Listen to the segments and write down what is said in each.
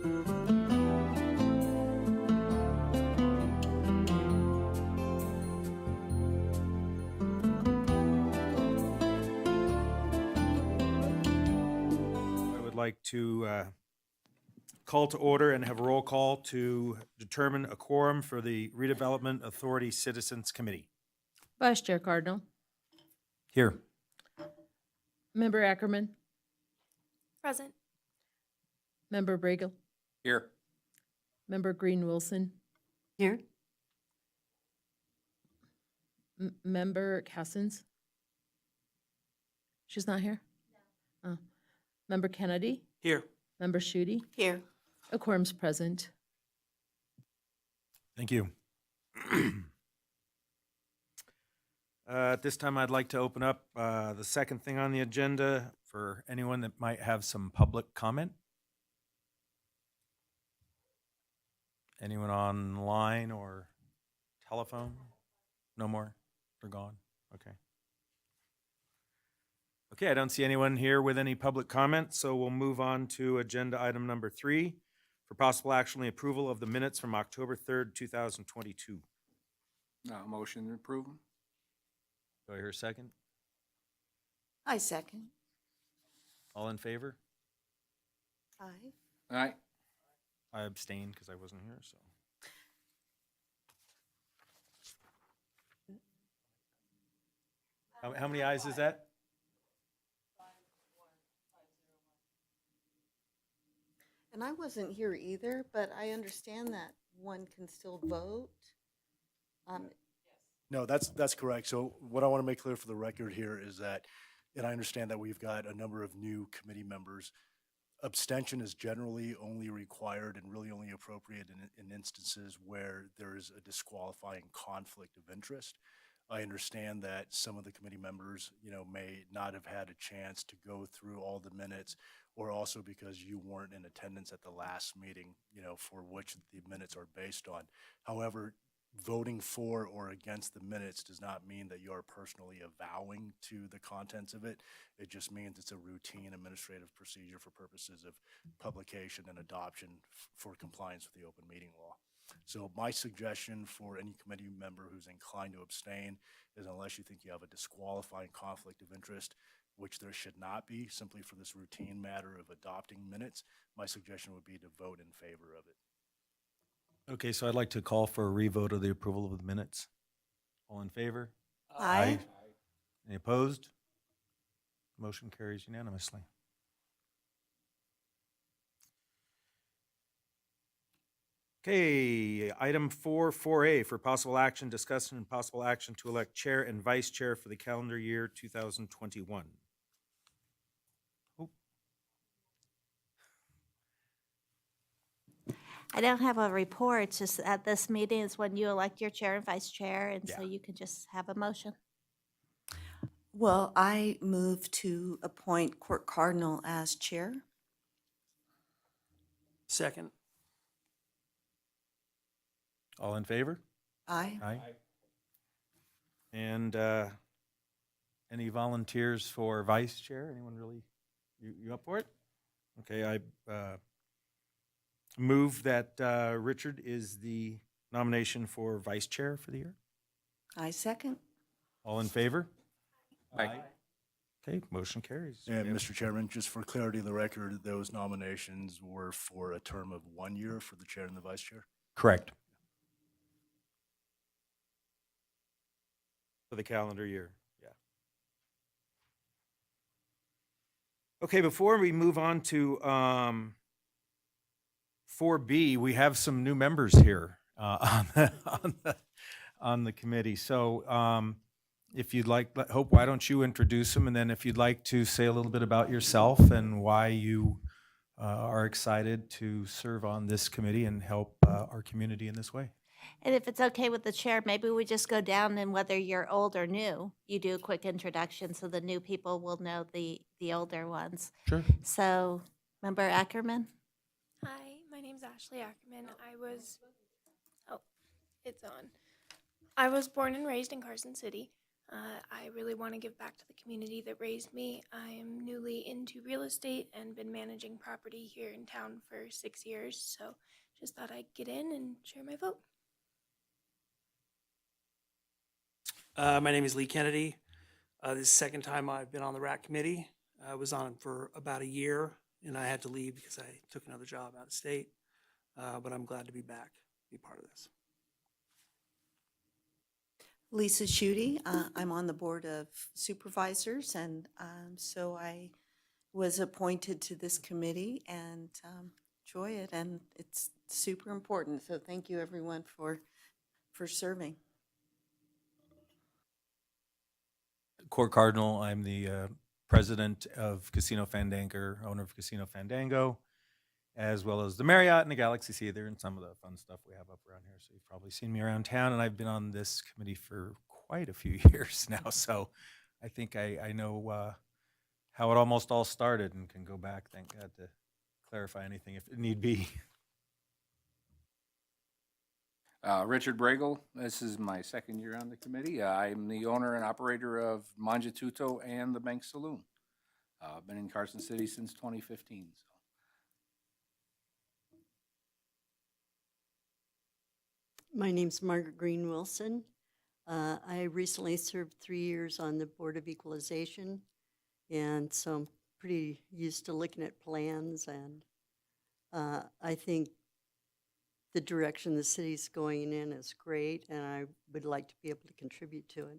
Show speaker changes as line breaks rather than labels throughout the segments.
I would like to call to order and have a roll call to determine a quorum for the Redevelopment Authority Citizens Committee.
Vice Chair Cardinal.
Here.
Member Ackerman.
Present.
Member Bregel.
Here.
Member Green Wilson.
Here.
Member Cassens. She's not here? No. Oh. Member Kennedy.
Here.
Member Schuette.
Here.
A quorum's present.
Thank you. At this time, I'd like to open up the second thing on the agenda for anyone that might have some public comment. Anyone online or telephone? No more? They're gone? Okay. Okay, I don't see anyone here with any public comment, so we'll move on to agenda item number 3 for possible action on the approval of the minutes from October 3rd, 2022.
Motion to approve.
Do I hear a second?
I second.
All in favor?
Aye.
Aye.
I abstained because I wasn't here, so. How many ayes is that?
And I wasn't here either, but I understand that one can still vote.
No, that's correct. So what I want to make clear for the record here is that, and I understand that we've got a number of new committee members. Abstention is generally only required and really only appropriate in instances where there is a disqualifying conflict of interest. I understand that some of the committee members, may not have had a chance to go through all the minutes, or also because you weren't in attendance at the last meeting, for which the minutes are based on. However, voting for or against the minutes does not mean that you are personally avowing to the contents of it. It just means it's a routine administrative procedure for purposes of publication and adoption for compliance with the open meeting law. So my suggestion for any committee member who's inclined to abstain is, unless you think you have a disqualifying conflict of interest, which there should not be, simply for this routine matter of adopting minutes, my suggestion would be to vote in favor of it.
Okay, so I'd like to call for a revote of the approval of the minutes. All in favor?
Aye.
Any opposed? Motion carries unanimously. Okay, item 4A for possible action, discussion and possible action to elect chair and vice chair for the calendar year 2021.
I don't have a report, it's just at this meeting is when you elect your chair and vice chair, and so
Yeah.
you can just have a motion.
Well, I move to appoint Court Cardinal as chair.
Second.
All in favor?
Aye.
Aye. And any volunteers for vice chair? Anyone really, you up for it? Okay, I move that Richard is the nomination for vice chair for the year.
I second.
All in favor?
Aye.
Okay, motion carries.
And Mr. Chairman, just for clarity of the record, those nominations were for a term of 1 year for the chair and the vice chair.
Correct. For the calendar year, yeah. Okay, before we move on to 4B, we have some new members here on the committee. So if you'd like, Hope, why don't you introduce them? And then if you'd like to say a little bit about yourself and why you are excited to serve on this committee and help our community in this way.
And if it's okay with the chair, maybe we just go down and whether you're old or new, you do a quick introduction so the new people will know the older ones.
Sure.
So, Member Ackerman?
Hi, my name's Ashley Ackerman. It's on. I was born and raised in Carson City. I really want to give back to the community that raised me. I am newly into real estate and been managing property here in town for 6 years, so just thought I'd get in and share my vote.
My name is Lee Kennedy. This is the second time I've been on the RACC committee. I was on it for about a year, and I had to leave because I took another job out of state. But I'm glad to be back, be part of this.
Lisa Schutte, I'm on the Board of Supervisors, and so I was appointed to this committee and enjoy it, and it's super important. So thank you, everyone, for serving.
Court Cardinal, I'm the president of Casino Fandango, owner of Casino Fandango, as well as the Marriott and the Galaxy Theater and some of the fun stuff we have up around here. So you've probably seen me around town, and I've been on this committee for quite a few years now. So I think I know how it almost all started and can go back, thank God, to clarify anything if it need be.
Richard Bregel, this is my second year on the committee. I'm the owner and operator of Manjatuto and the Bank Saloon. Been in Carson City since 2015. So.
My name's Margaret Green Wilson. I recently served 3 years on the Board of Equalization, and so I'm pretty used to looking at plans, and I think the direction the city's going in is great, and I would like to be able to contribute to it.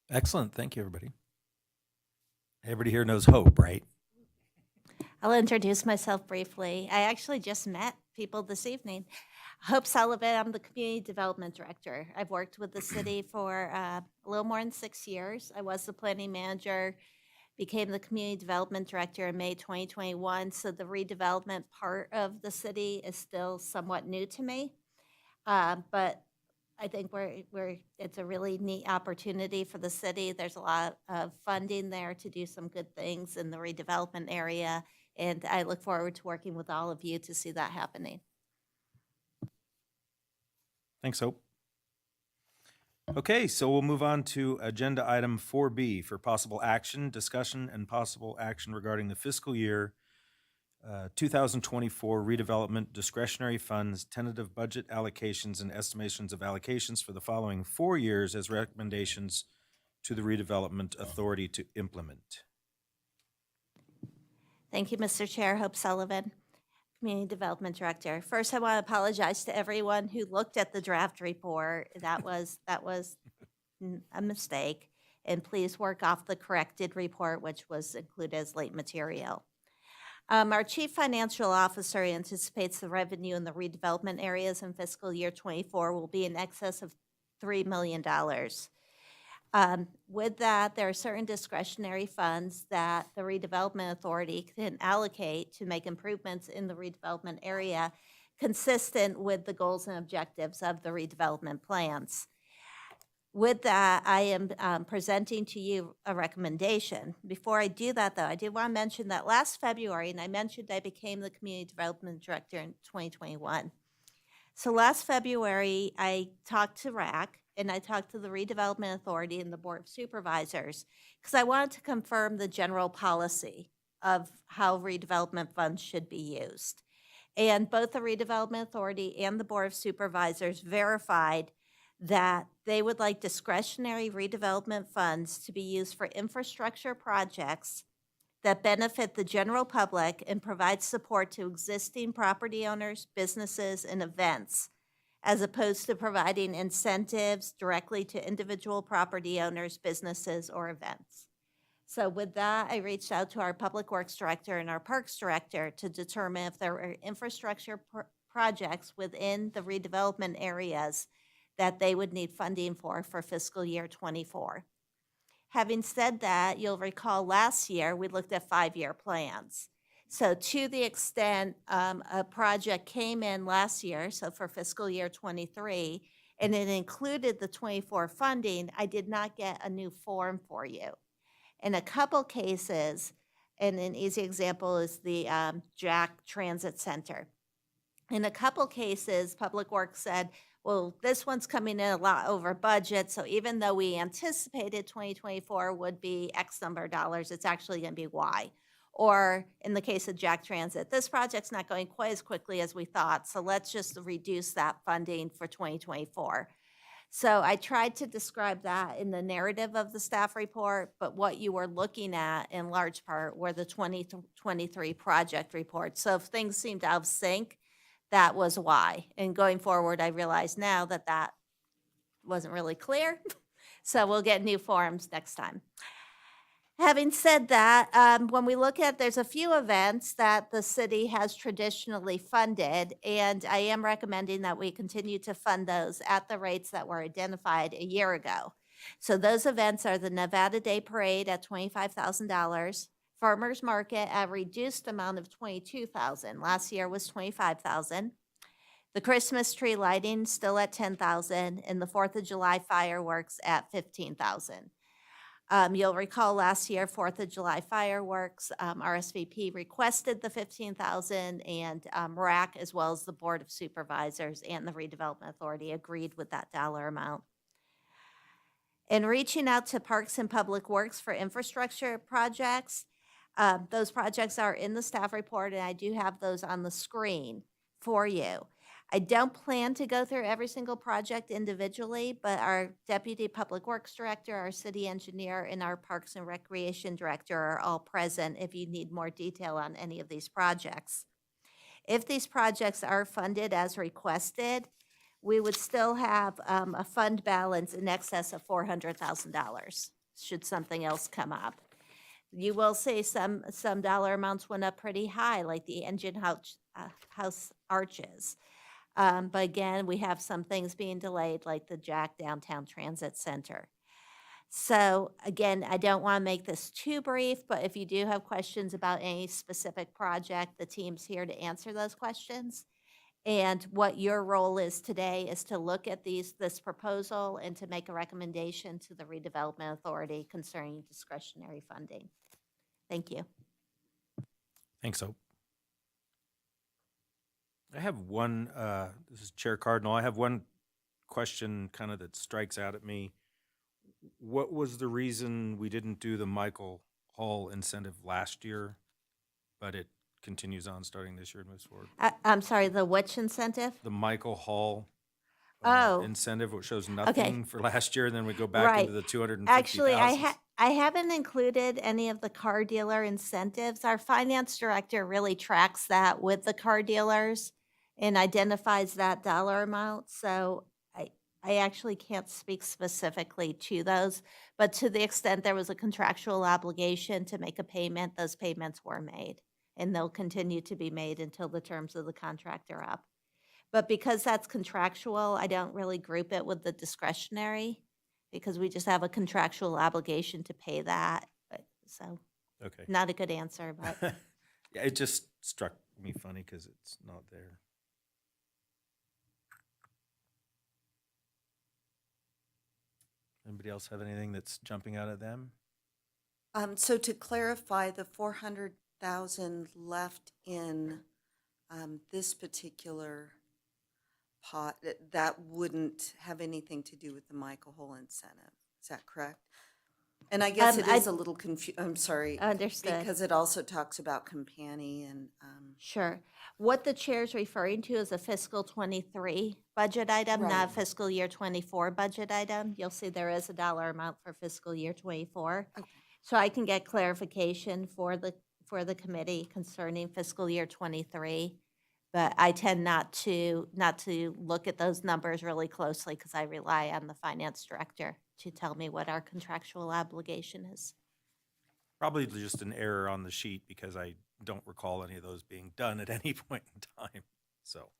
Excellent. Thank you, everybody. Everybody here knows Hope, right?
I'll introduce myself briefly. I actually just met people this evening. Hope Sullivan, I'm the Community Development Director. I've worked with the city for a little more than 6 years. I was the planning manager, became the Community Development Director in May 2021, so the redevelopment part of the city is still somewhat new to me. But I think it's a really neat opportunity for the city. There's a lot of funding there to do some good things in the redevelopment area, and I look forward to working with all of you to see that happening.
Thanks, Hope. Okay, so we'll move on to agenda item 4B for possible action, discussion, and possible action regarding the fiscal year 2024 redevelopment discretionary funds, tentative budget allocations, and estimations of allocations for the following 4 years as recommendations to the redevelopment authority to implement.
Thank you, Mr. Chair. Hope Sullivan, Community Development Director. First, I want to apologize to everyone who looked at the draft report. That was a mistake. And please work off the corrected report, which was included as late material. Our Chief Financial Officer anticipates the revenue in the redevelopment areas in fiscal year 24 will be in excess of $3 million. With that, there are certain discretionary funds that the redevelopment authority can allocate to make improvements in the redevelopment area consistent with the goals and objectives of the redevelopment plans. With that, I am presenting to you a recommendation. Before I do that, though, I did want to mention that last February, and I mentioned I became the Community Development Director in 2021. So last February, I talked to RACC, and I talked to the Redevelopment Authority and the Board of Supervisors, because I wanted to confirm the general policy of how redevelopment funds should be used. And both the Redevelopment Authority and the Board of Supervisors verified that they would like discretionary redevelopment funds to be used for infrastructure projects that benefit the general public and provide support to existing property owners, businesses, and events, as opposed to providing incentives directly to individual property owners, businesses, or events. So with that, I reached out to our Public Works Director and our Parks Director to determine if there were infrastructure projects within the redevelopment areas that they would need funding for fiscal year 24. Having said that, you'll recall last year we looked at 5-year plans. So to the extent a project came in last year, so for fiscal year 23, and it included the 24 funding, I did not get a new form for you. In a couple cases, and an easy example is the Jack Transit Center. In a couple cases, Public Works said, well, this one's coming in a lot over budget, so even though we anticipated 2024 would be X number of dollars, it's actually going to be Y. Or in the case of Jack Transit, this project's not going quite as quickly as we thought, so let's just reduce that funding for 2024. So I tried to describe that in the narrative of the staff report, but what you were looking at in large part were the 2023 project reports. So if things seemed out of sync, that was why. And going forward, I realize now that that wasn't really clear. So we'll get new forms next time. Having said that, when we look at, there's a few events that the city has traditionally funded, and I am recommending that we continue to fund those at the rates that were identified a year ago. So those events are the Nevada Day Parade at $25,000, Farmers Market at a reduced amount of $22,000. Last year was $25,000. The Christmas tree lighting still at $10,000, and the 4th of July fireworks at $15,000. You'll recall last year, 4th of July fireworks, RSVP requested the $15,000, and RACC, as well as the Board of Supervisors and the Redevelopment Authority, agreed with that dollar amount. In reaching out to Parks and Public Works for infrastructure projects, those projects are in the staff report, and I do have those on the screen for you. I don't plan to go through every single project individually, but our Deputy Public Works Director, our City Engineer, and our Parks and Recreation Director are all present if you need more detail on any of these projects. If these projects are funded as requested, we would still have a fund balance in excess of $400,000, should something else come up. You will see some dollar amounts went up pretty high, like the engine house arches. But again, we have some things being delayed, like the Jack Downtown Transit Center. So again, I don't want to make this too brief, but if you do have questions about any specific project, the team's here to answer those questions. And what your role is today is to look at this proposal and to make a recommendation to the Redevelopment Authority concerning discretionary funding. Thank you.
Thanks, Hope. I have one, this is Chair Cardinal, I have one question kind of that strikes out at me. What was the reason we didn't do the Michael Hall incentive last year, but it continues on starting this year and moves forward?
I'm sorry, the which incentive?
The Michael Hall
Oh.
incentive, which shows nothing for last year, and then we go back
Right.
into the 250,000.
Actually, I haven't included any of the car dealer incentives. Our finance director really tracks that with the car dealers and identifies that dollar amount. So I actually can't speak specifically to those, but to the extent there was a contractual obligation to make a payment, those payments were made, and they'll continue to be made until the terms of the contract are up. But because that's contractual, I don't really group it with the discretionary, because we just have a contractual obligation to pay that. So
Okay.
not a good answer, but
Yeah, it just struck me funny because it's not there. Anybody else have anything that's jumping out at them?
So to clarify, the 400,000 left in this particular pot, that wouldn't have anything to do with the Michael Hole incentive. Is that correct? And I guess it is a little I'm sorry.
Understood.
Because it also talks about Compani and,
sure. What the chair's referring to is a fiscal 23 budget item, not a
Right.
fiscal year 24 budget item. You'll see there is a dollar amount for fiscal year 24.
Okay.
So I can get clarification for the committee concerning fiscal year 23. But I tend not to look at those numbers really closely because I rely on the finance director to tell me what our contractual obligation is.
Probably just an error on the sheet because I don't recall any of those being done at any point in time, so.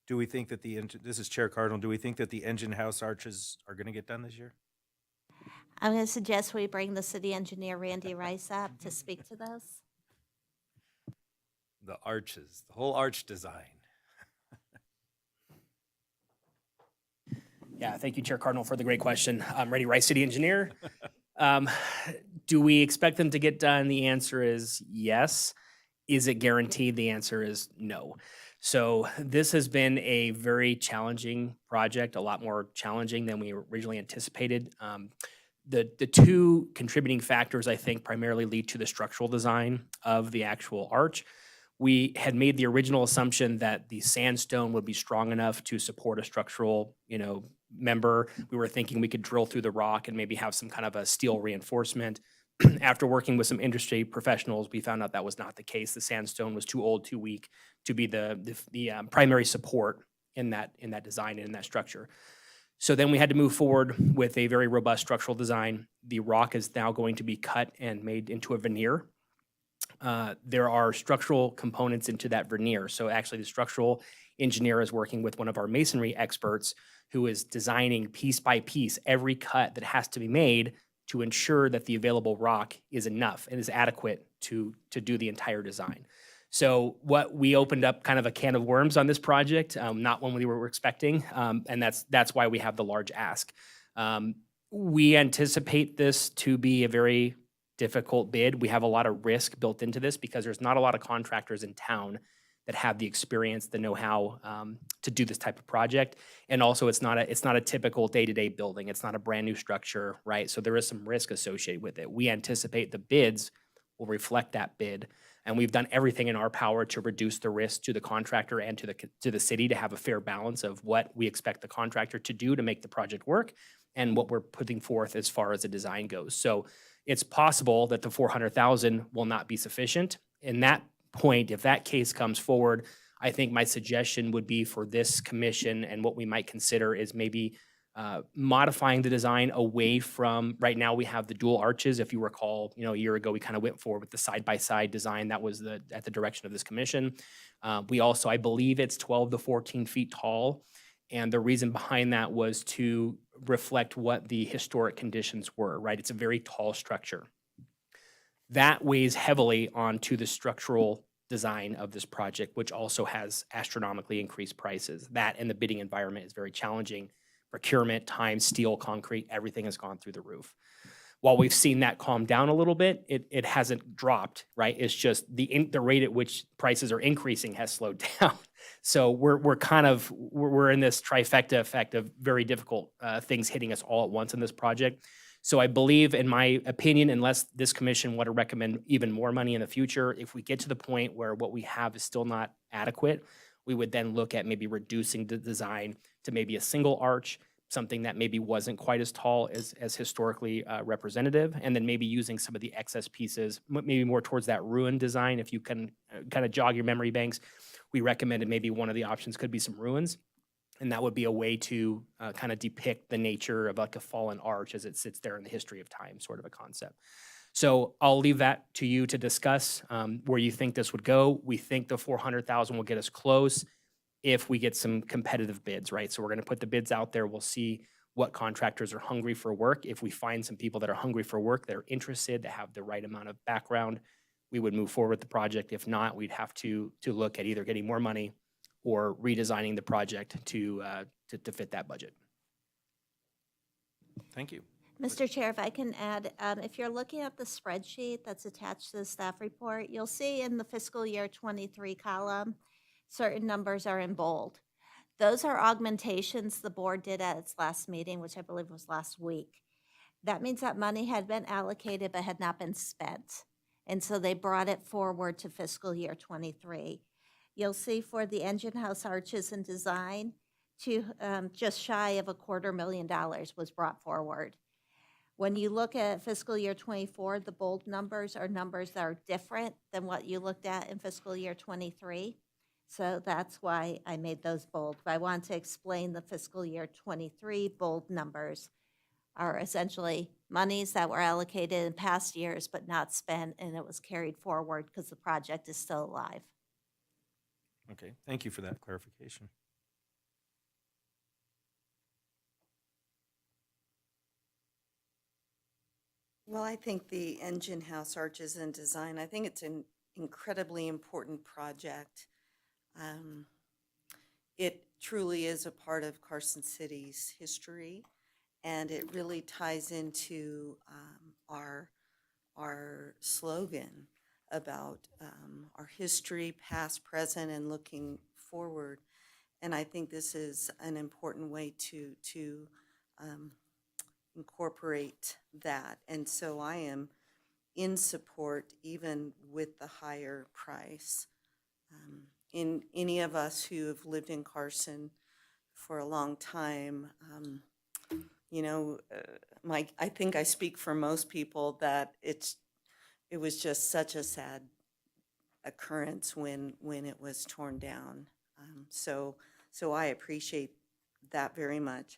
Do we think that this is Chair Cardinal, do we think that the engine house arches are gonna get done this year?
I'm going to suggest we bring the city engineer, Randy Rice, up to speak to those.
The arches, the whole arch design.
Yeah, thank you, Chair Cardinal, for the great question. I'm Ready Rice City Engineer. Do we expect them to get done? The answer is yes. Is it guaranteed? The answer is no. So this has been a very challenging project, a lot more challenging than we originally anticipated. The two contributing factors, I think, primarily lead to the structural design of the actual arch. We had made the original assumption that the sandstone would be strong enough to support a structural, member. We were thinking we could drill through the rock and maybe have some kind of a steel reinforcement. After working with some industry professionals, we found out that was not the case. The sandstone was too old, too weak to be the primary support in that design and in that structure. So then we had to move forward with a very robust structural design. The rock is now going to be cut and made into a veneer. There are structural components into that veneer. So actually the structural engineer is working with one of our masonry experts who is designing piece by piece every cut that has to be made to ensure that the available rock is enough and is adequate to do the entire design. So what we opened up kind of a can of worms on this project, not one we were expecting, and that's why we have the large ask. We anticipate this to be a very difficult bid. We have a lot of risk built into this because there's not a lot of contractors in town that have the experience, the know-how to do this type of project. And also it's not a typical day-to-day building. It's not a brand new structure, right? So there is some risk associated with it. We anticipate the bids will reflect that bid. And we've done everything in our power to reduce the risk to the contractor and to the city to have a fair balance of what we expect the contractor to do to make the project work and what we're putting forth as far as the design goes. So it's possible that the 400,000 will not be sufficient. In that point, if that case comes forward, I think my suggestion would be for this commission and what we might consider is maybe modifying the design away from, right now we have the dual arches. If you recall, a year ago, we kind of went forward with the side-by-side design. That was at the direction of this commission. We also, I believe it's 12 to 14 feet tall. And the reason behind that was to reflect what the historic conditions were, right? It's a very tall structure. That weighs heavily onto the structural design of this project, which also has astronomically increased prices. That and the bidding environment is very challenging. Procurement, time, steel, concrete, everything has gone through the roof. While we've seen that calm down a little bit, it hasn't dropped, right? It's just the rate at which prices are increasing has slowed down. So we're in this trifecta effect of very difficult things hitting us all at once in this project. So I believe, in my opinion, unless this commission were to recommend even more money in the future, if we get to the point where what we have is still not adequate, we would then look at maybe reducing the design to maybe a single arch, something that maybe wasn't quite as tall as historically representative, and then maybe using some of the excess pieces, maybe more towards that ruin design. If you can kind of jog your memory banks, we recommended maybe one of the options could be some ruins. And that would be a way to kind of depict the nature of like a fallen arch as it sits there in the history of time, sort of a concept. So I'll leave that to you to discuss where you think this would go. We think the 400,000 will get us close if we get some competitive bids, right? So we're going to put the bids out there. We'll see what contractors are hungry for work. If we find some people that are hungry for work, that are interested, that have the right amount of background, we would move forward with the project. If not, we'd have to look at either getting more money or redesigning the project to fit that budget.
Thank you.
Mr. Chair, if I can add, if you're looking at the spreadsheet that's attached to the staff report, you'll see in the fiscal year 23 column, certain numbers are in bold. Those are augmentations the board did at its last meeting, which I believe was last week. That means that money had been allocated but had not been spent. And so they brought it forward to fiscal year 23. You'll see for the engine house arches and design, just shy of $250,000 was brought forward. When you look at fiscal year 24, the bold numbers are numbers that are different than what you looked at in fiscal year 23. So that's why I made those bold. But I want to explain the fiscal year 23 bold numbers are essentially monies that were allocated in past years but not spent, and it was carried forward because the project is still alive.
Okay, thank you for that clarification.
Well, I think the engine house arches and design, I think it's an incredibly important project. it truly is a part of Carson City's history, and it really ties into our slogan about our history, past, present, and looking forward. And I think this is an important way to incorporate that. And so I am in support, even with the higher price. In any of us who have lived in Carson for a long time, I think I speak for most people that it was just such a sad occurrence when it was torn down. So I appreciate that very much.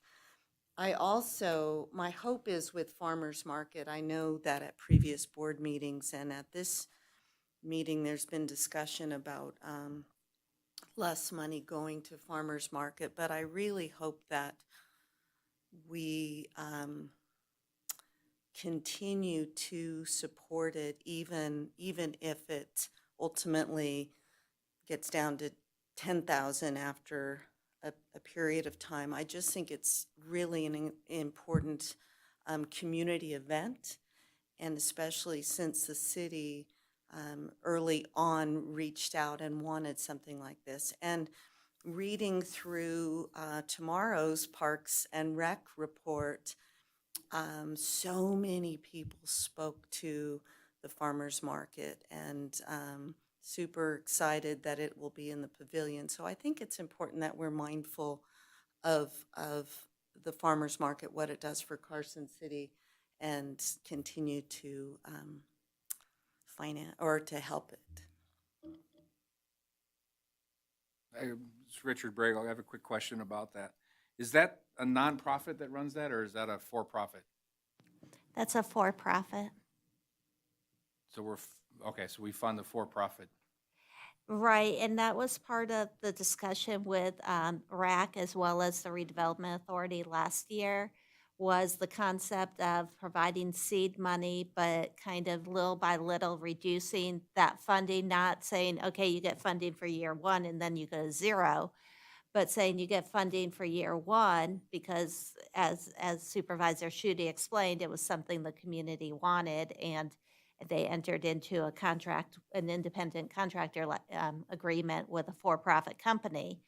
I also, my hope is with Farmers Market, I know that at previous board meetings and at this meeting, there's been discussion about less money going to Farmers Market, but I really hope that we continue to support it, even if it ultimately gets down to 10,000 after a period of time. I just think it's really an important community event, and especially since the city early on reached out and wanted something like this. And reading through tomorrow's Parks and Rec report, so many people spoke to the farmers market, and super excited that it will be in the pavilion. So I think it's important that we're mindful of the farmers market, what it does for Carson City, and continue to finance or to help it.
It's Richard Bragle. I have a quick question about that. Is that a nonprofit that runs that, or is that a for-profit?
That's a for-profit.
So so we fund the for-profit.
Right, and that was part of the discussion with RACC as well as the Redevelopment Authority last year, was the concept of providing seed money, but kind of little by little reducing that funding, not saying, okay, you get funding for year one and then you go to zero, but saying you get funding for year one because as Supervisor Schutte explained, it was something the community wanted, and they entered into a contract, an independent contractor agreement with a for-profit company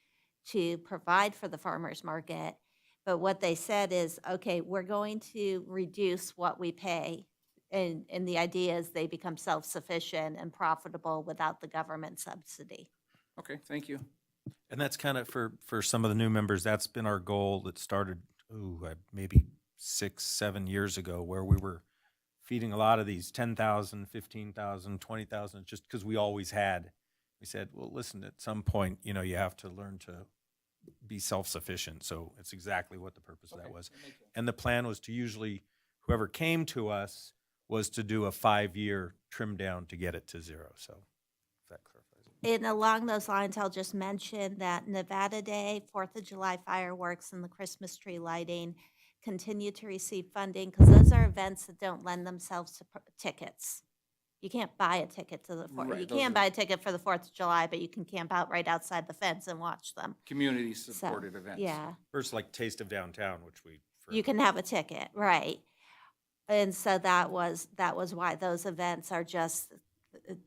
to provide for the farmers market. But what they said is, okay, we're going to reduce what we pay. And the idea is they become self-sufficient and profitable without the government subsidy.
Okay, thank you.
And that's kind of, for some of the new members, that's been our goal that started, maybe 6, 7 years ago, where we were feeding a lot of these 10,000, 15,000, 20,000, just because we always had. We said, well, listen, at some point, you have to learn to be self-sufficient. So it's exactly what the purpose of that was. And the plan was to usually, whoever came to us was to do a 5-year trim down to get it to zero. So if that clarifies it.
And along those lines, I'll just mention that Nevada Day, 4th of July fireworks, and the Christmas tree lighting continue to receive funding because those are events that don't lend themselves to tickets. You can't buy a ticket to the
Right,
you
those
can
are-
buy a ticket for the 4th of July, but you can camp out right outside the fence and watch them.
Community-supported
So,
events.
yeah,
First, like Taste of Downtown, which we.
you can have a ticket, right? And so that was why those events are just,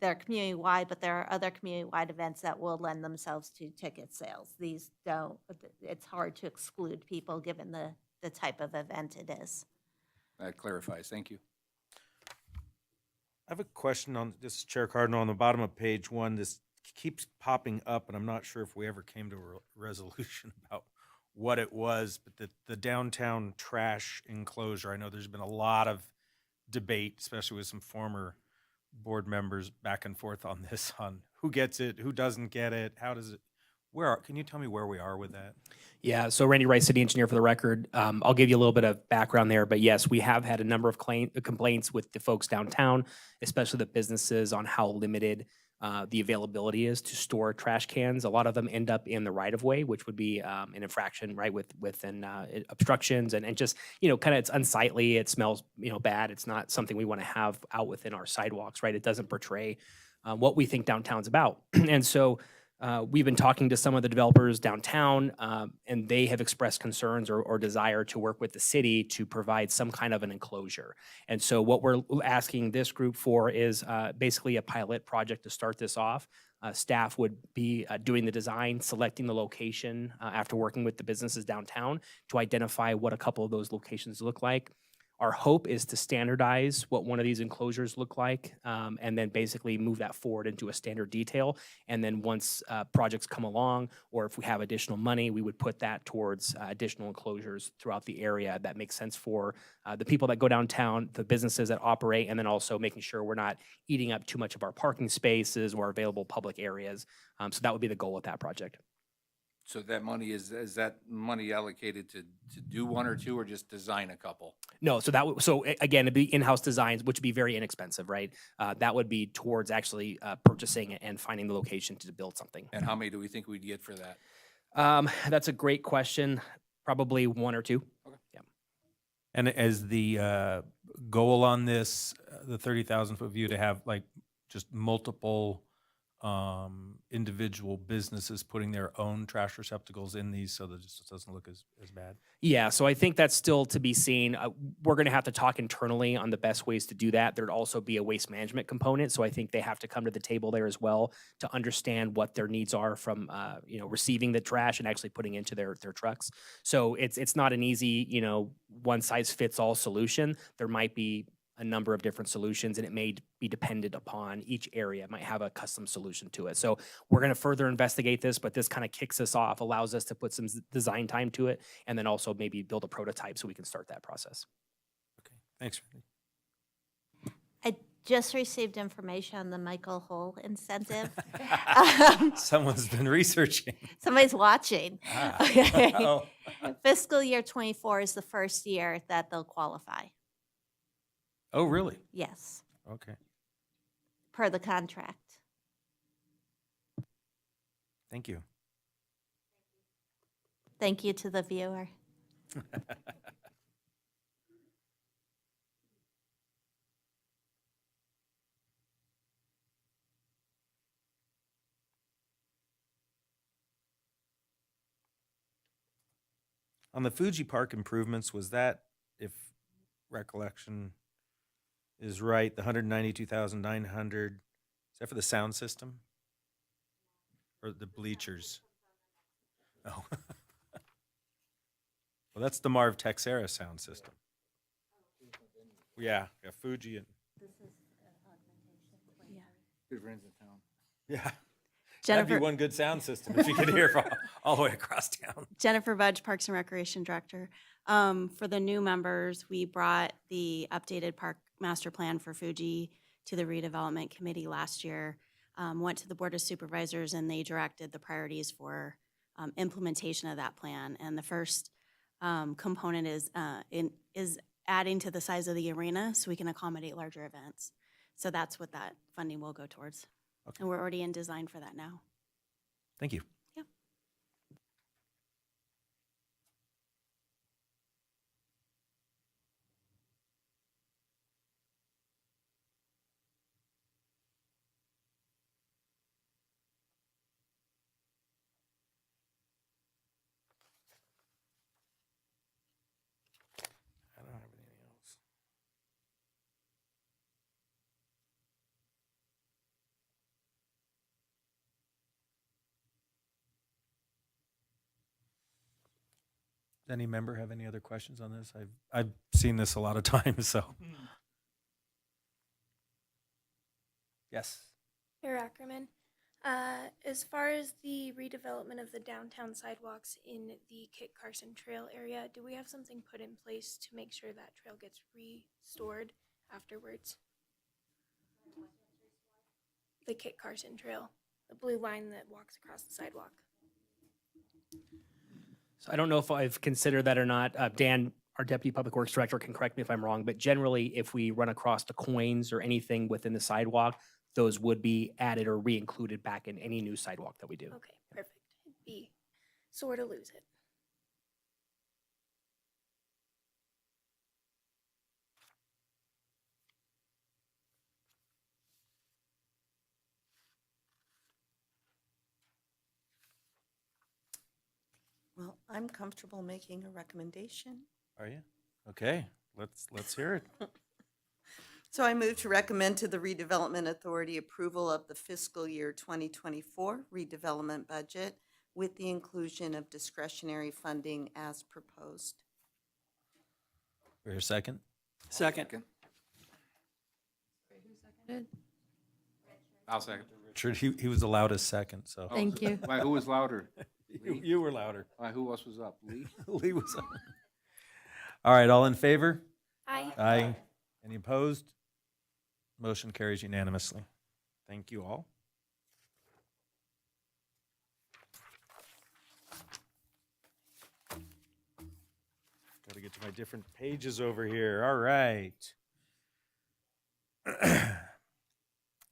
they're community-wide, but there are other community-wide events that will lend themselves to ticket sales. These don't, it's hard to exclude people given the type of event it is.
That clarifies. Thank you.
I have a question on this, Chair Cardinal, on the bottom of page 1. This keeps popping up, and I'm not sure if we ever came to a resolution about what it was, but the downtown trash enclosure. I know there's been a lot of debate, especially with some former board members back and forth on this, on who gets it, who doesn't get it, how does it, can you tell me where we are with that?
Yeah, so Randy Rice, city engineer for the record. I'll give you a little bit of background there, but yes, we have had a number of complaints with the folks downtown, especially the businesses, on how limited the availability is to store trash cans. A lot of them end up in the right of way, which would be an infraction, right, within obstructions and just, kind of it's unsightly. It smells, bad. It's not something we want to have out within our sidewalks, right? It doesn't portray what we think downtown's about. And so We've been talking to some of the developers downtown, and they have expressed concerns or desire to work with the city to provide some kind of an enclosure. And so what we're asking this group for is basically a pilot project to start this off. Staff would be doing the design, selecting the location after working with the businesses downtown to identify what a couple of those locations look like. Our hope is to standardize what one of these enclosures look like, and then basically move that forward into a standard detail. And then once projects come along, or if we have additional money, we would put that towards additional enclosures throughout the area that makes sense for the people that go downtown, the businesses that operate, and then also making sure we're not eating up too much of our parking spaces or available public areas. So that would be the goal with that project.
So that money, is that money allocated to do one or two, or just design a couple?
No, so again, it'd be in-house designs, which would be very inexpensive, right? That would be towards actually purchasing and finding the location to build something.
And how many do we think we'd get for that?
That's a great question. Probably one or two.
Okay.
Yeah.
And as the goal on this, the 30,000-foot view, to have like just multiple individual businesses putting their own trash receptacles in these so that it just doesn't look as bad?
Yeah, so I think that's still to be seen. We're going to have to talk internally on the best ways to do that. There'd also be a waste management component, so I think they have to come to the table there as well to understand what their needs are from receiving the trash and actually putting into their trucks. So it's not an easy one size fits all solution. There might be a number of different solutions, and it may be dependent upon each area. It might have a custom solution to it. So we're going to further investigate this, but this kind of kicks us off, allows us to put some design time to it, and then also maybe build a prototype so we can start that process.
Okay, thanks, Randy.
I just received information on the Michael Hull incentive.
Someone's been researching.
Somebody's watching.
Ah.
Okay.
Oh.
Fiscal year '24 is the first year that they'll qualify.
Oh, really?
Yes,
Okay.
per the contract.
Thank you.
Thank you to the viewer.
On the Fuji Park improvements, was that, if recollection is right, the 192,900, is that for the sound system? Or the bleachers? Oh. Well, that's the Marv Texera sound system. Yeah, Fuji and,
Good friends in town.
yeah. That'd be
Jennifer,
one good sound system if you could hear from all the way across town.
Jennifer Budge, Parks and Recreation Director. For the new members, we brought the updated park master plan for Fuji to the redevelopment committee last year. Went to the Board of Supervisors, and they directed the priorities for implementation of that plan. And the first component is adding to the size of the arena so we can accommodate larger events. So that's what that funding will go towards.
Okay.
And we're already in design for that now.
Thank you.
Yeah.
I don't have anything else. Does any member have any other questions on this? I've seen this a lot of times, so. Yes.
Mayor Ackerman, as far as the redevelopment of the downtown sidewalks in the Kit Carson Trail area, do we have something put in place to make sure that trail gets restored afterwards? The Kit Carson Trail, the blue line that walks across the sidewalk.
So I don't know if I've considered that or not. Dan, our Deputy Public Works Director, can correct me if I'm wrong, but generally, if we run across the coins or anything within the sidewalk, those would be added or re-included back in any new sidewalk that we do.
Okay, perfect. It'd be sore to lose it.
I'm comfortable making a recommendation.
Are you? Okay, let's hear it.
So I move to recommend to the Redevelopment Authority approval of the fiscal year 2024 redevelopment budget with the inclusion of discretionary funding as proposed.
For a second?
Second.
I'll second.
Richard, he was the loudest second, so.
Thank you.
Why, who was louder?
You were louder.
Why, who else was up? Lee?
Lee was on. All right, all in favor?
Aye.
Aye. Any opposed? Motion carries unanimously. Thank you all. Got to get to my different pages over here. All right.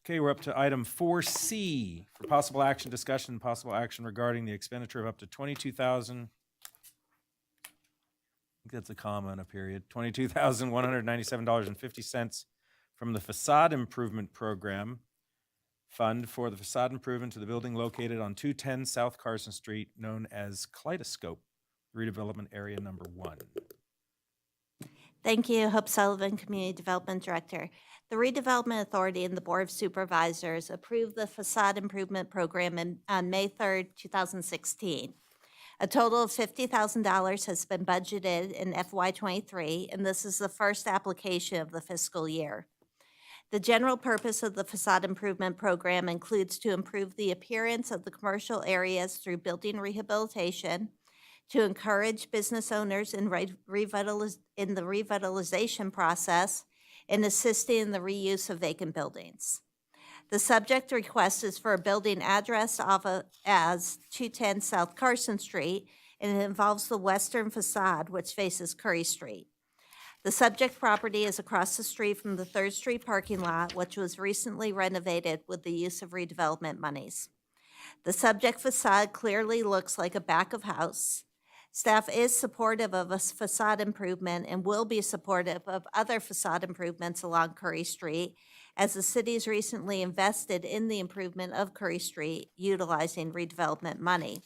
Okay, we're up to item 4C for possible action, discussion, and possible action regarding the expenditure of up to $22,000. I think that's a comma and a period. $22,197.50 from the Facade Improvement Program Fund for the facade improvement to the building located on 210 South Carson Street, known as Kaleidoscope, redevelopment area number 1.
Thank you, Hope Sullivan, Community Development Director. The Redevelopment Authority and the Board of Supervisors approved the facade improvement program on May 3rd, 2016. A total of $50,000 has been budgeted in FY23, and this is the first application of the fiscal year. The general purpose of the facade improvement program includes to improve the appearance of the commercial areas through building rehabilitation, to encourage business owners in the revitalization process, and assisting in the reuse of vacant buildings. The subject request is for a building address as 210 South Carson Street, and it involves the western facade, which faces Curry Street. The subject property is across the street from the 3rd Street parking lot, which was recently renovated with the use of redevelopment monies. The subject facade clearly looks like a back of house. Staff is supportive of a facade improvement and will be supportive of other facade improvements along Curry Street, as the city's recently invested in the improvement of Curry Street utilizing redevelopment money.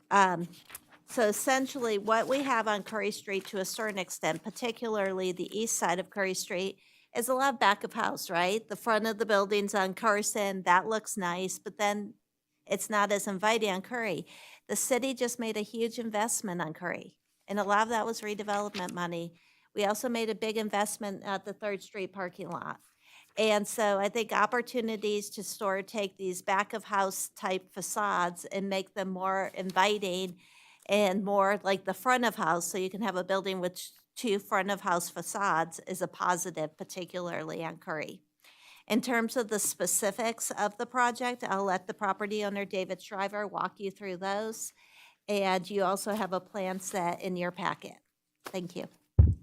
So essentially, what we have on Curry Street to a certain extent, particularly the east side of Curry Street, is a lot of back of house, right? The front of the buildings on Carson, that looks nice, but then it's not as inviting on Curry. The city just made a huge investment on Curry, and a lot of that was redevelopment money. We also made a big investment at the 3rd Street parking lot. And so I think opportunities to take these back of house type facades and make them more inviting and more like the front of house, so you can have a building with 2 front of house facades, is a positive, particularly on Curry. In terms of the specifics of the project, I'll let the property owner, David Shriver, walk you through those. And you also have a plan set in your packet. Thank you.
I'm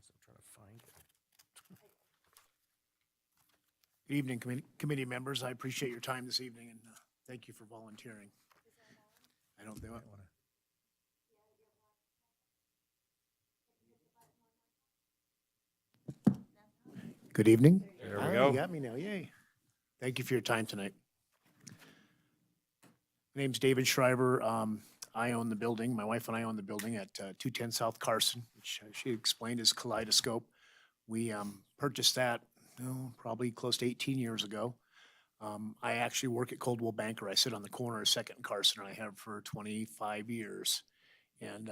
still trying to find it.
Good evening, committee members. I appreciate your time this evening, and thank you for volunteering. I don't think. Good evening.
There we
Ah,
go.
You got me now, yay. Thank you for your time tonight. My name's David Shriver. I own the building. My wife and I own the building at 210 South Carson, which she explained is Kaleidoscope. We purchased that probably close to 18 years ago. I actually work at Coldwell Banker. I sit on the corner of 2nd and Carson, and I have for 25 years. And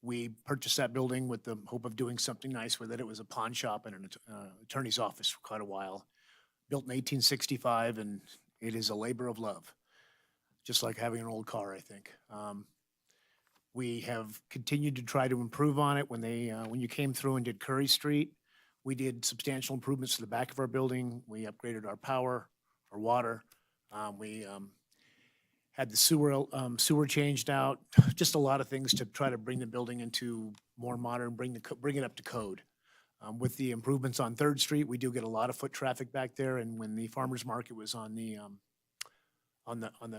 we purchased that building with the hope of doing something nice with it. It was a pawn shop and an attorney's office for quite a while. Built in 1865, and it is a labor of love, just like having an old car, I think. We have continued to try to improve on it. When you came through and did Curry Street, we did substantial improvements to the back of our building. We upgraded our power, our water. We had the sewer changed out, just a lot of things to try to bring the building into more modern, bring it up to code. With the improvements on 3rd Street, we do get a lot of foot traffic back there, and when the farmer's market was on the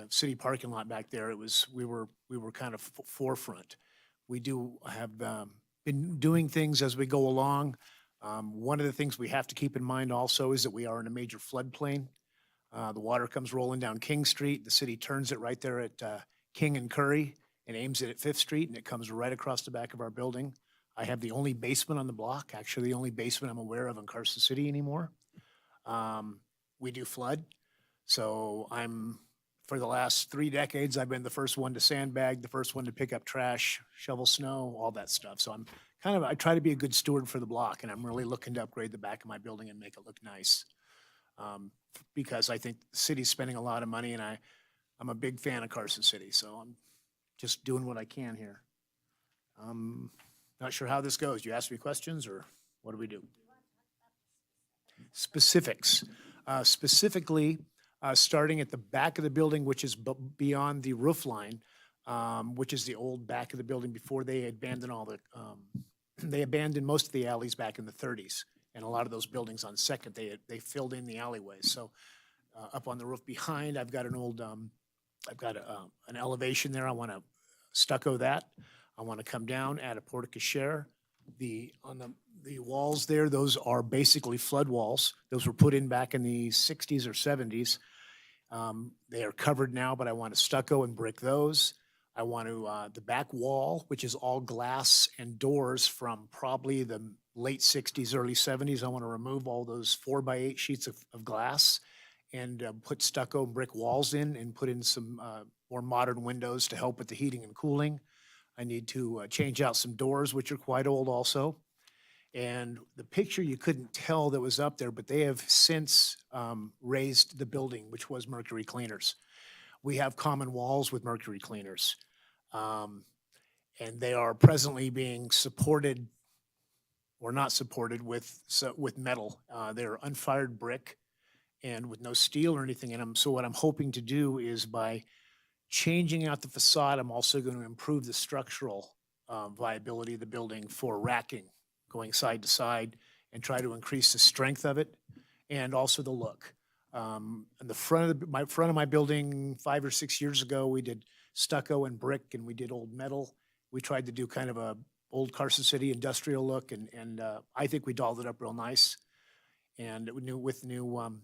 city parking lot back there, we were kind of forefront. We do have been doing things as we go along. One of the things we have to keep in mind also is that we are in a major floodplain. The water comes rolling down King Street. The city turns it right there at King and Curry and aims it at Fifth Street, and it comes right across the back of our building. I have the only basement on the block, actually the only basement I'm aware of in Carson City anymore. We do flood, so for the last 3 decades, I've been the first one to sandbag, the first one to pick up trash, shovel snow, all that stuff. So I try to be a good steward for the block, and I'm really looking to upgrade the back of my building and make it look nice. Because I think the city's spending a lot of money, and I'm a big fan of Carson City, so I'm just doing what I can here. Not sure how this goes. You ask me questions, or what do we do? Specifics. Specifically, starting at the back of the building, which is beyond the roof line, which is the old back of the building before they abandoned they abandoned most of the alleys back in the 30s. And a lot of those buildings on Second, they filled in the alleyways. So up on the roof behind, I've got an elevation there. I want to stucco that. I want to come down, add a porte cochere. On the walls there, those are basically flood walls. Those were put in back in the 60s or 70s. They are covered now, but I want to stucco and brick those. I want to, the back wall, which is all glass and doors from probably the late 60s, early 70s, I want to remove all those 4x8 sheets of glass and put stucco and brick walls in and put in some more modern windows to help with the heating and cooling. I need to change out some doors, which are quite old also. And the picture you couldn't tell that was up there, but they have since raised the building, which was Mercury Cleaners. We have common walls with Mercury Cleaners. And they are presently being supported or not supported with metal. They're unfired brick and with no steel or anything in them. So what I'm hoping to do is by changing out the facade, I'm also going to improve the structural viability of the building for racking, going side to side, and try to increase the strength of it and also the look. In the front of my building 5 or 6 years ago, we did stucco and brick, and we did old metal. We tried to do kind of a old Carson City industrial look, and I think we dolled it up real nice. And with new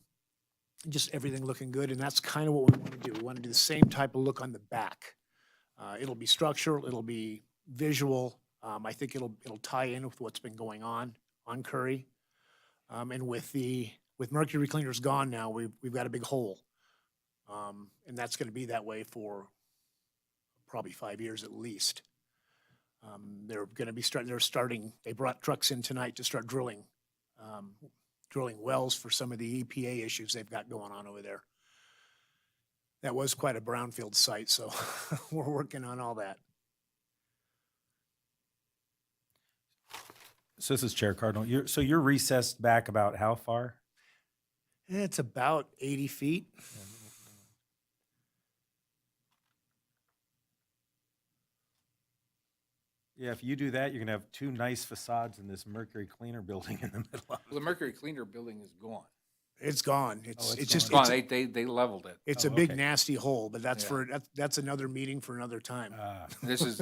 just everything looking good, and that's kind of what we want to do. We want to do the same type of look on the back. It'll be structural, it'll be visual. I think it'll tie in with what's been going on Curry. And with Mercury Cleaners gone now, we've got a big hole. And that's going to be that way for probably 5 years at least. They're going to be they brought trucks in tonight to start drilling wells for some of the EPA issues they've got going on over there. That was quite a brownfield site, so we're working on all that.
So this is Chair Cardinal. You're recessed back about how far?
It's about 80 feet.
Yeah, if you do that, you're gonna have 2 nice facades in this Mercury Cleaner building in the middle of it.
The Mercury Cleaner building is gone.
It's gone.
it's
It's just,
Gone, they leveled it.
it's
Oh,
a big
okay.
nasty hole, but that's
Yeah.
that's another meeting for another time.
This is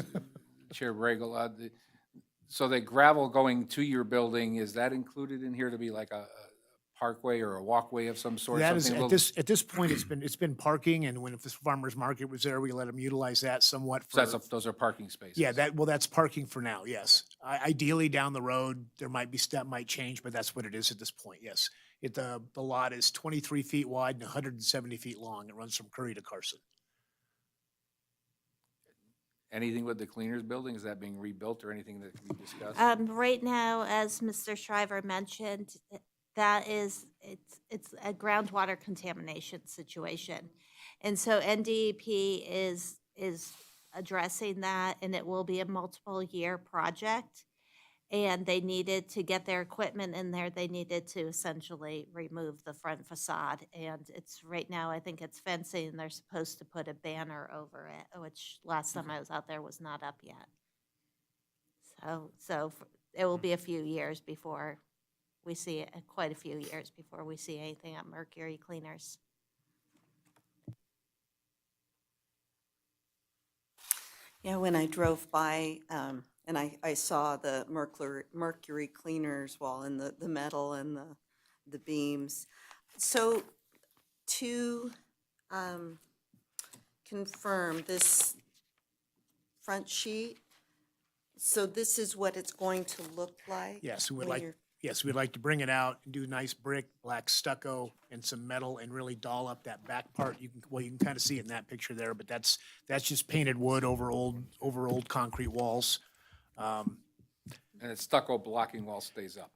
Chair Bragle. So the gravel going to your building, is that included in here to be like a parkway or a walkway of some sort?
That is,
something a
at this point, it's been parking, and if this farmer's market was there, we let them utilize that somewhat for.
So those are parking spaces?
Yeah, that's parking for now, yes. Ideally, down the road, that might change, but that's what it is at this point, yes. The lot is 23 feet wide and 170 feet long. It runs from Curry to Carson.
Anything with the cleaners building? Is that being rebuilt or anything that can be discussed?
Right now, as Mr. Shriver mentioned, that is, it's a groundwater contamination situation. And so NDEP is addressing that, and it will be a multiple-year project. And they needed to get their equipment in there, they needed to essentially remove the front facade. And it's, right now, I think it's fencing, and they're supposed to put a banner over it, which last time I was out there was not up yet. So it will be a few years before we see it, quite a few years before we see anything at Mercury Cleaners.
Yeah, when I drove by And I saw the mercury cleaners wall and the metal and the beams. So to confirm this front sheet, so this is what it's going to look like?
Yes, we would
when
like,
you're-
yes, we'd like to bring it out and do nice brick, black stucco, and some metal, and really doll up that back part. You can kind of see it in that picture there, but that's just painted wood over old concrete walls.
And it's stucco blocking wall stays up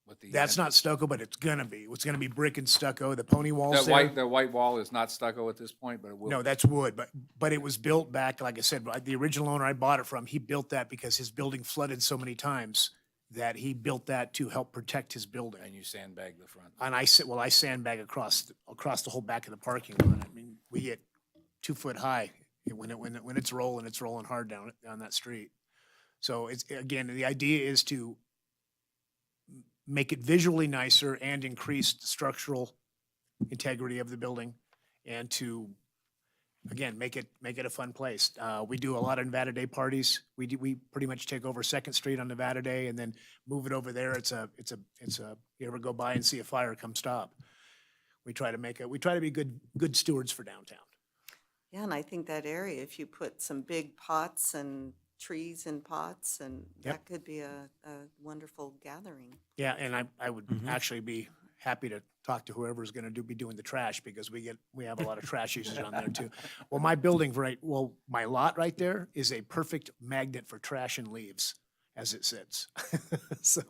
with the.
That's not stucco, but it's gonna be. It's gonna be brick and stucco. The pony walls
The
there.
white wall is not stucco at this point, but it will.
No, that's wood, but it was built back, like I said, the original owner I bought it from, he built that because his building flooded so many times that he built that to help protect his building.
And you sandbag the front.
And I said, well, I sandbag across the whole back of the parking lot. I mean, we get 2 foot high when it's rolling hard down that street. So it's, again, the idea is to make it visually nicer and increase the structural integrity of the building, and to, again, make it a fun place. We do a lot of Nevada Day parties. We pretty much take over Second Street on Nevada Day and then move it over there. It's a, you ever go by and see a fire, come stop. We try to be good stewards for downtown.
Yeah, and I think that area, if you put some big pots and trees in pots, and
Yep.
that could be a wonderful gathering.
Yeah, and I would actually be happy to talk to whoever's gonna be doing the trash, because we have a lot of trash usage on there too. Well, my lot right there is a perfect magnet for trash and leaves as it sits. So,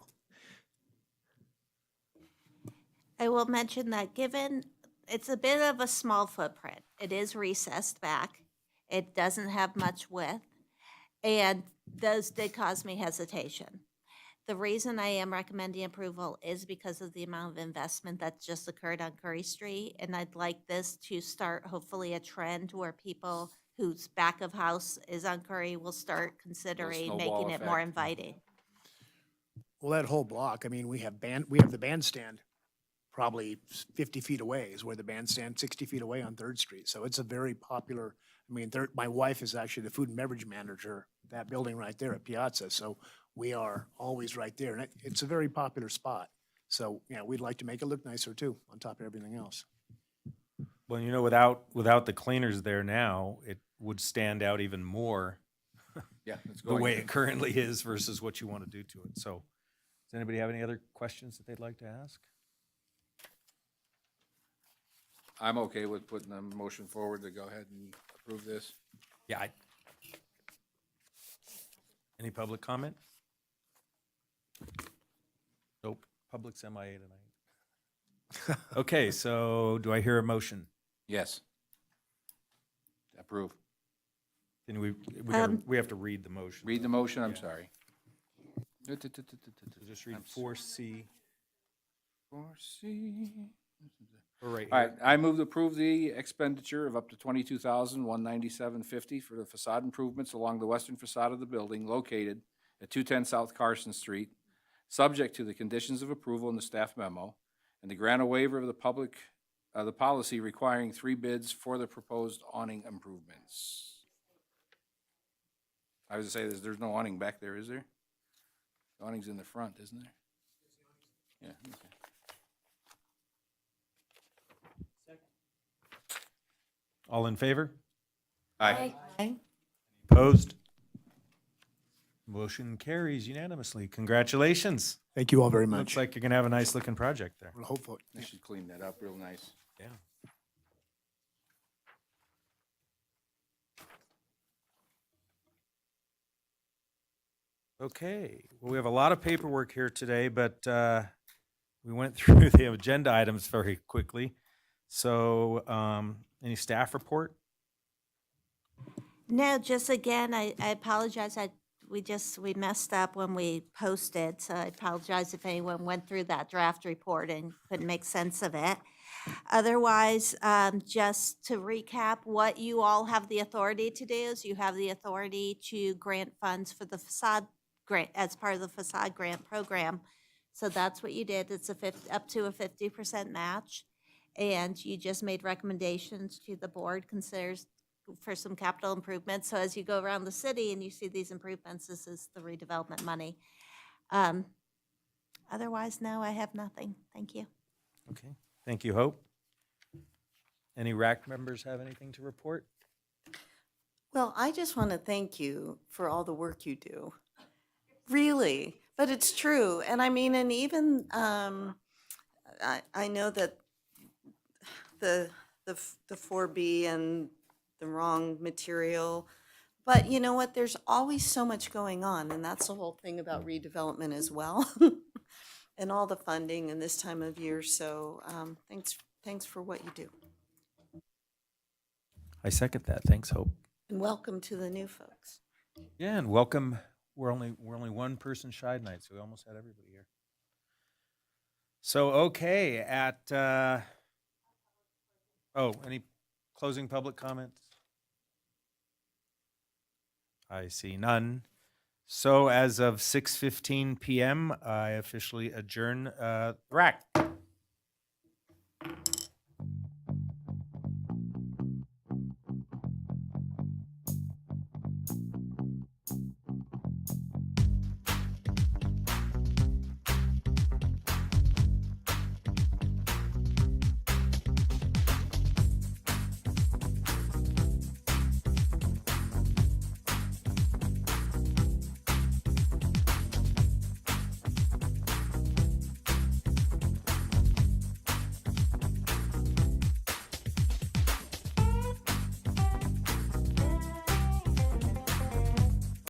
I will mention that given, it's a bit of a small footprint, it is recessed back, it doesn't have much width, and those did cause me hesitation. The reason I am recommending approval is because of the amount of investment that just occurred on Curry Street, and I'd like this to start hopefully a trend where people whose back of house is on Curry will start considering
snowball
making it more
effect.
inviting.
well, that whole block, I mean, we have the bandstand probably 50 feet away is where the bandstand, 60 feet away on Third Street. So it's a very popular, I mean, my wife is actually the food and beverage manager, that building right there at Piazza. So we are always right there, and it's a very popular spot. So, yeah, we'd like to make it look nicer too, on top of everything else.
Well, without the cleaners there now, it would stand out even more
Yeah, it's
the
going.
way it currently is versus what you want to do to it. So, does anybody have any other questions that they'd like to ask?
I'm okay with putting a motion forward to go ahead and approve this.
Yeah. Any public comment? Nope. Public's MIA tonight. Okay, so do I hear a motion?
Yes. Approve.
Can we have to read the motion.
Read the motion, I'm
Yeah.
sorry.
So just read 4C.
4C.
Or right
All
here.
right, I move to approve the expenditure of up to $22,197.50 for the facade improvements along the western facade of the building located at 210 South Carson Street, subject to the conditions of approval in the staff memo, and to grant a waiver of the policy requiring 3 bids for the proposed awning improvements. I was gonna say, there's no awning back there, is there? The awning's in the front, isn't there? Yeah, okay.
All in favor?
Aye.
Opposed? Motion carries unanimously. Congratulations.
Thank you all very
Looks
much.
like you're going to have a nice looking project there.
Well, hopefully.
They should clean that up real nice.
Yeah. Okay, well, we have a lot of paperwork here today, but we went through the agenda items very quickly. So, any staff report?
No, just again, I apologize, we messed up when we posted, so I apologize if anyone went through that draft report and couldn't make sense of it. Otherwise, just to recap, what you all have the authority to do is you have the authority to grant funds for the facade grant, as part of the facade grant program. So that's what you did, it's up to a 50% match. And you just made recommendations to the board, considers for some capital improvements. So as you go around the city and you see these improvements, this is the redevelopment money. Otherwise, no, I have nothing. Thank you.
Okay, thank you, Hope. Any RAC members have anything to report?
Well, I just want to thank you for all the work you do. Really, but it's true. And I mean, and even, I know that the 4B and the wrong material, but you know what? There's always so much going on, and that's the whole thing about redevelopment as well. And all the funding in this time of year. So thanks for what you do.
I second that. Thanks, Hope.
And welcome to the new folks.
Yeah, and welcome. We're only one person shy tonight, so we almost had everybody here. So okay, any closing public comments? I see none. So as of 6:15 p.m., I officially adjourn RAC.